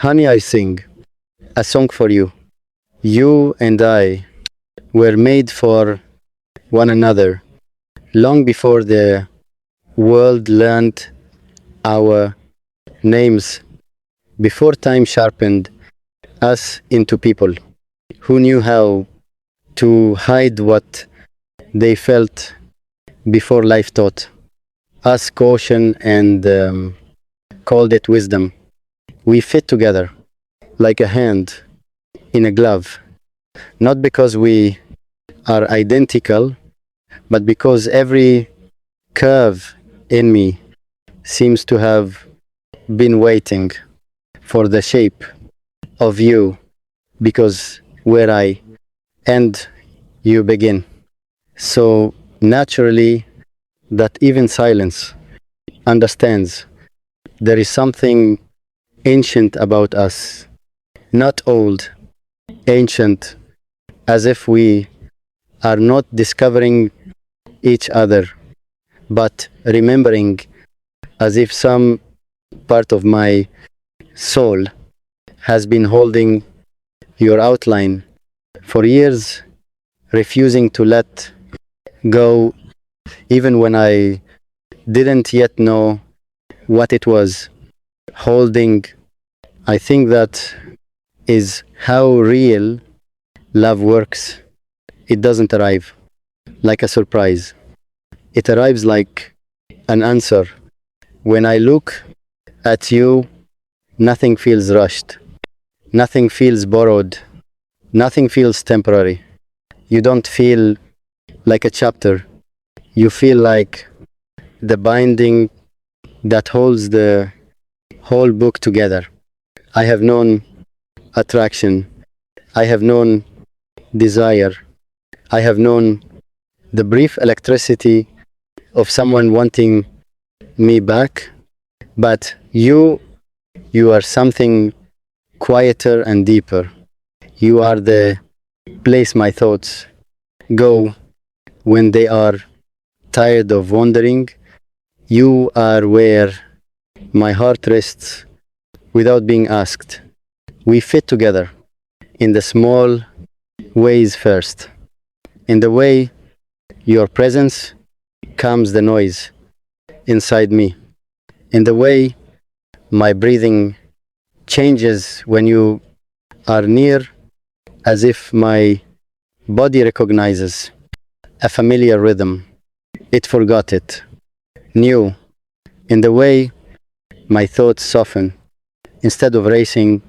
Honey, I sing a song for you. You and I were made for one another long before the world learned our names, before time sharpened us into people who knew how to hide what they felt, before life taught us caution and called it wisdom. We fit together like a hand in a glove, not because we are identical, but because every curve in me seems to have been waiting for the shape of you, because where I end, you begin. So naturally, that even silence understands there is something ancient about us, not old, ancient, as if we are not discovering each other, but remembering, as if some part of my soul has been holding your outline for years, refusing to let go, even when I didn't yet know what it was holding. I think that is how real love works. It doesn't arrive like a surprise, it arrives like an answer. When I look at you, nothing feels rushed, nothing feels borrowed, nothing feels temporary. You don't feel like a chapter, you feel like the binding that holds the whole book together. I have known attraction, I have known desire, I have known the brief electricity of someone wanting me back, but you are something quieter and deeper. You are the place my thoughts go when they are tired of wandering. You are where my heart rests without being asked. We fit together in the small ways first. In the way your presence calms the noise inside me. In the way my breathing changes when you are near, as if my body recognizes a familiar rhythm. It forgot it. New. In the way my thoughts soften instead of racing,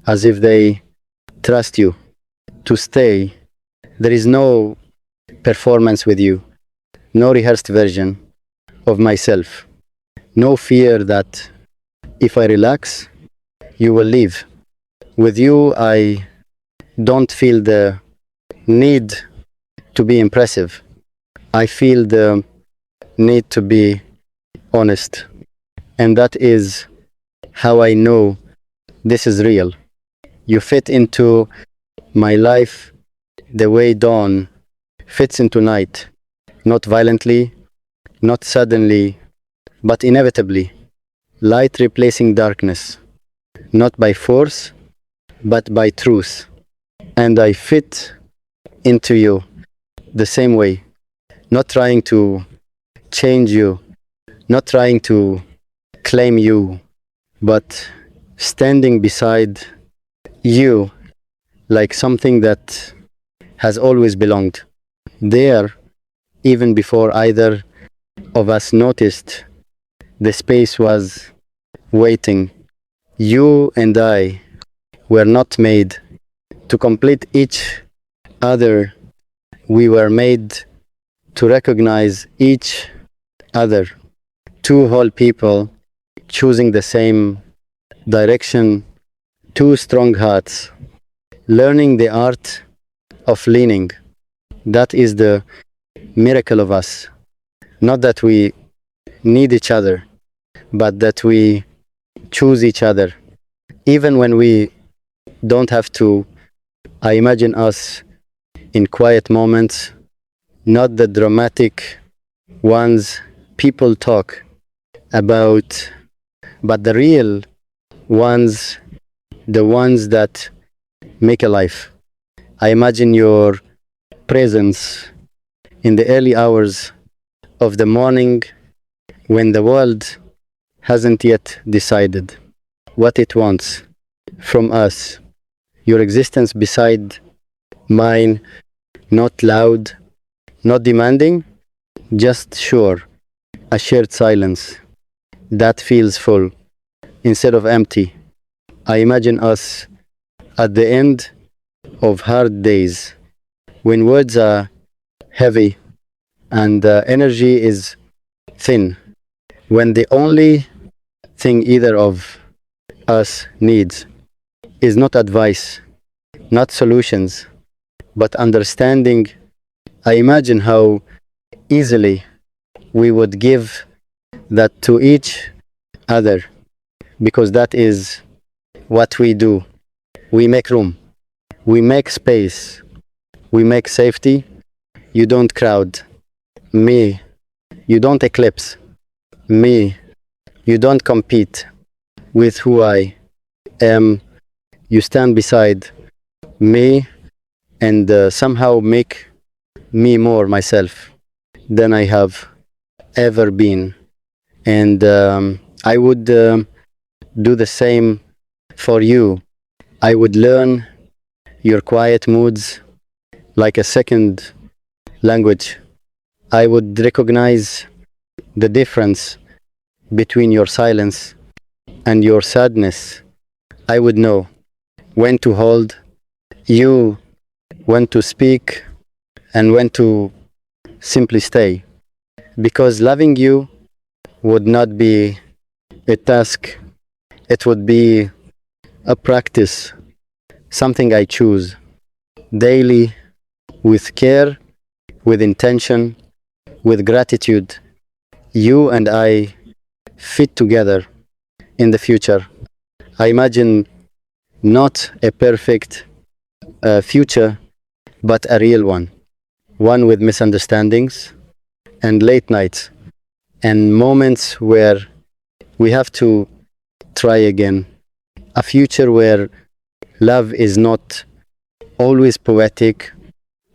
as if they trust you to stay. There is no performance with you, no rehearsed version of myself, no fear that if I relax, you will leave. With you, I don't feel the need to be impressive. I feel the need to be honest. And that is how I know this is real. You fit into my life the way dawn fits into night, not violently, not suddenly, but inevitably. Light replacing darkness, not by force, but by truth. And I fit into you the same way, not trying to change you, not trying to claim you, but standing beside you like something that has always belonged there, even before either of us noticed the space was waiting. You and I were not made to complete each other, we were made to recognize each other. Two whole people choosing the same direction, two strong hearts, learning the art of leaning. That is the miracle of us. Not that we need each other, but that we choose each other. Even when we don't have to, I imagine us in quiet moments, not the dramatic ones people talk about, but the real ones the ones that make a life. I imagine your presence in the early hours of the morning when the world hasn't yet decided what it wants from us. Your existence beside mine, not loud, not demanding, just sure, a shared silence that feels full instead of empty. I imagine us at the end of hard days when words are heavy and energy is thin, when the only thing either of us needs is not advice, not solutions, but understanding. I imagine how easily we would give that to each other because that is what we do. We make room, we make space, we make safety. You don't crowd me, you don't eclipse me, you don't compete with who I am. You stand beside me and somehow make me more myself than I have ever been. And I would do the same for you. I would learn your quiet moods like a second language. I would recognize the difference between your silence and your sadness. I would know when to hold you, when to speak, and when to simply stay. Because loving you would not be a task, it would be a practice, something I choose daily with care, with intention, with gratitude. You and I fit together in the future. I imagine not a perfect future, but a real one. One with misunderstandings and late nights and moments where we have to try again. A future where love is not always poetic,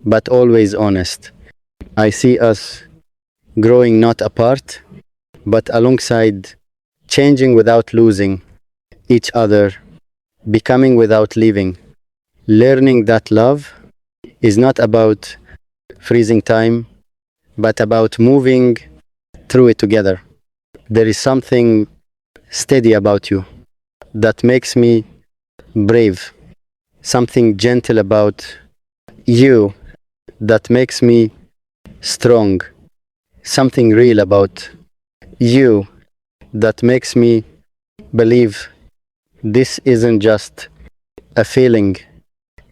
but always honest. I see us growing not apart, but alongside, changing without losing each other, becoming without leaving, learning that love is not about freezing time, but about moving through it together. There is something steady about you that makes me brave, something gentle about you that makes me strong, something real about you that makes me believe this isn't just a feeling,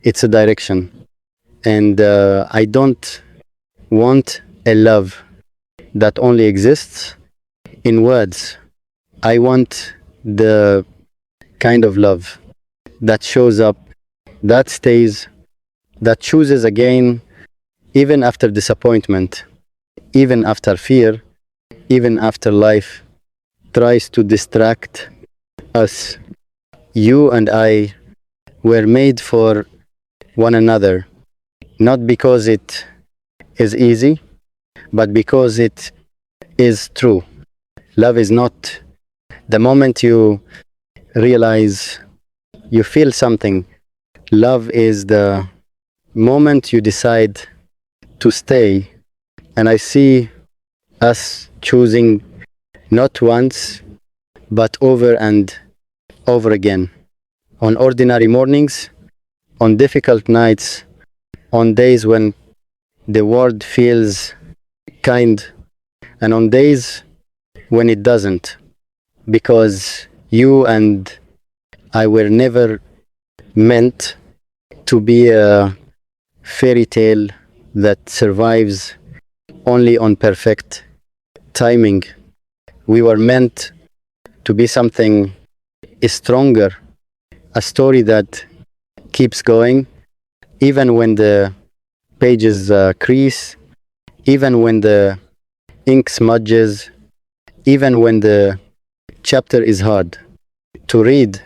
it's a direction. And I don't want a love that only exists in words. I want the kind of love that shows up, that stays, that chooses again, even after disappointment, even after fear, even after life tries to distract us. You and I were made for one another, not because it is easy, but because it is true. Love is not the moment you realize you feel something. Love is the moment you decide to stay. And I see us choosing not once, but over and over again. On ordinary mornings, on difficult nights, on days when the world feels kind, and on days when it doesn't. Because you and I were never meant to be a fairy tale that survives only on perfect timing. We were meant to be something stronger, a story that keeps going, even when the pages crease, even when the ink smudges, even when the chapter is hard to read.